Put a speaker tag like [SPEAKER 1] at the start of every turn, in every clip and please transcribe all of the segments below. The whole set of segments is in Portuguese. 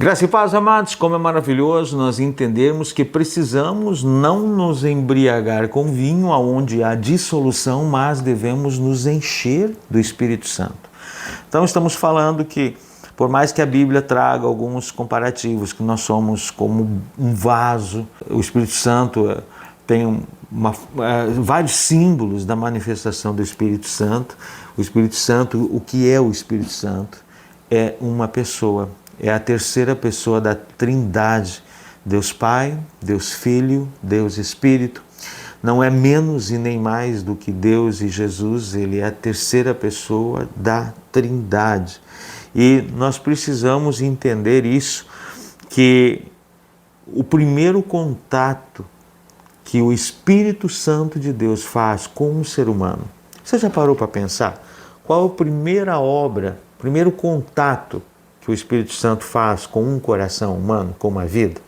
[SPEAKER 1] Graça e paz, amados, como é maravilhoso nós entendermos que precisamos não nos embriagar com vinho aonde há dissolução, mas devemos nos encher do Espírito Santo. Então estamos falando que, por mais que a Bíblia traga alguns comparativos, que nós somos como um vaso, o Espírito Santo tem vários símbolos da manifestação do Espírito Santo. O Espírito Santo, o que é o Espírito Santo? É uma pessoa. É a terceira pessoa da Trindade, Deus Pai, Deus Filho, Deus Espírito. Não é menos e nem mais do que Deus e Jesus, ele é a terceira pessoa da Trindade. E nós precisamos entender isso, que o primeiro contato que o Espírito Santo de Deus faz com um ser humano, você já parou para pensar? Qual a primeira obra, primeiro contato que o Espírito Santo faz com um coração humano, com uma vida?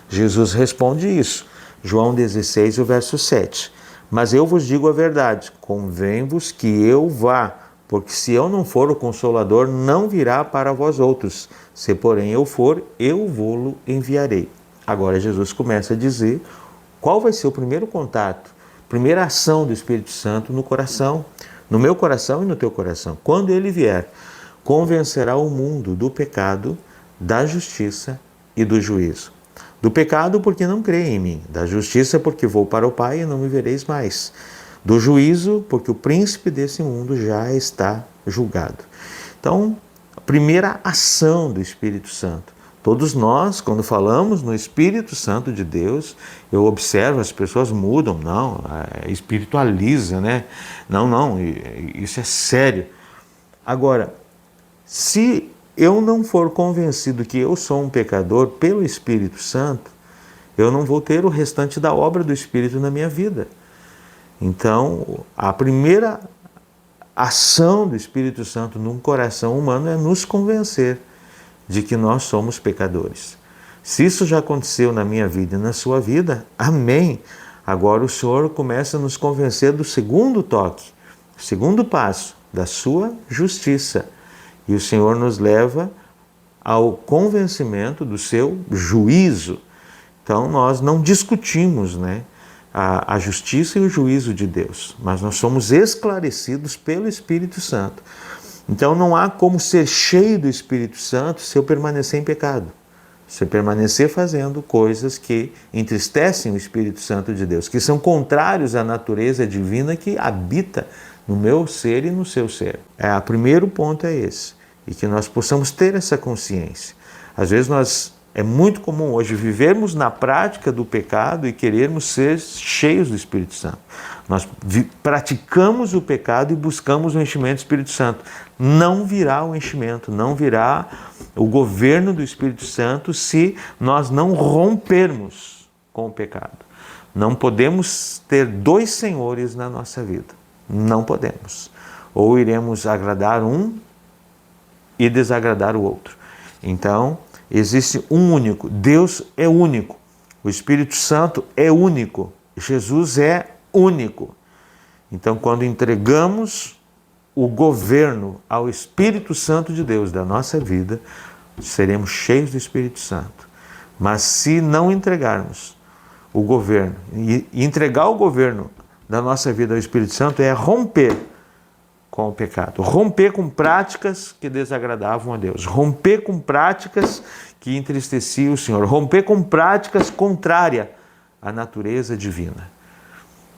[SPEAKER 1] Jesus responde isso, João 16, o verso 7. Mas eu vos digo a verdade, convém-vos que eu vá, porque se eu não for, o Consolador não virá para vós outros. Se porém eu for, eu vô-lo enviarei. Agora Jesus começa a dizer qual vai ser o primeiro contato, primeira ação do Espírito Santo no coração, no meu coração e no teu coração. Quando ele vier, convencerá o mundo do pecado, da justiça e do juízo. Do pecado porque não crê em mim, da justiça porque vou para o Pai e não me vereis mais, do juízo porque o príncipe desse mundo já está julgado. Então, a primeira ação do Espírito Santo. Todos nós, quando falamos no Espírito Santo de Deus, eu observo, as pessoas mudam, não, espiritualiza, né? Não, isso é sério. Agora, se eu não for convencido que eu sou um pecador pelo Espírito Santo, eu não vou ter o restante da obra do Espírito na minha vida. Então, a primeira ação do Espírito Santo num coração humano é nos convencer de que nós somos pecadores. Se isso já aconteceu na minha vida e na sua vida, amém. Agora o Senhor começa a nos convencer do segundo toque, o segundo passo, da sua justiça. E o Senhor nos leva ao convencimento do seu juízo. Então nós não discutimos, né, a justiça e o juízo de Deus, mas nós somos esclarecidos pelo Espírito Santo. Então não há como ser cheio do Espírito Santo se eu permanecer em pecado, se eu permanecer fazendo coisas que entristecem o Espírito Santo de Deus, que são contrários à natureza divina que habita no meu ser e no seu ser. O primeiro ponto é esse, e que nós possamos ter essa consciência. Às vezes é muito comum hoje vivermos na prática do pecado e querermos ser cheios do Espírito Santo. Nós praticamos o pecado e buscamos o enchimento do Espírito Santo. Não virá o enchimento, não virá o governo do Espírito Santo se nós não rompermos com o pecado. Não podemos ter dois senhores na nossa vida. Não podemos. Ou iremos agradar um e desagradar o outro. Então, existe um único. Deus é único. O Espírito Santo é único. Jesus é único. Então, quando entregamos o governo ao Espírito Santo de Deus da nossa vida, seremos cheios do Espírito Santo. Mas se não entregarmos o governo, e entregar o governo da nossa vida ao Espírito Santo é romper com o pecado, romper com práticas que desagradavam a Deus, romper com práticas que entristeciam o Senhor, romper com práticas contrárias à natureza divina.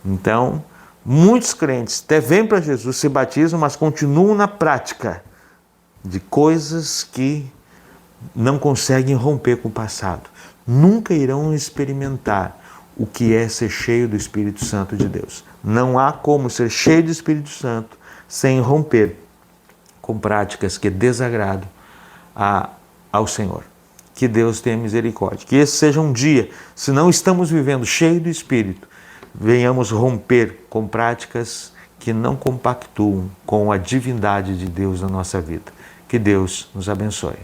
[SPEAKER 1] Então, muitos crentes até vêm para Jesus, se batizam, mas continuam na prática de coisas que não conseguem romper com o passado. Nunca irão experimentar o que é ser cheio do Espírito Santo de Deus. Não há como ser cheio do Espírito Santo sem romper com práticas que desagradam ao Senhor. Que Deus tenha misericórdia. Que esse seja um dia, se não estamos vivendo cheio do Espírito, venhamos romper com práticas que não compactuam com a divindade de Deus na nossa vida. Que Deus nos abençoe.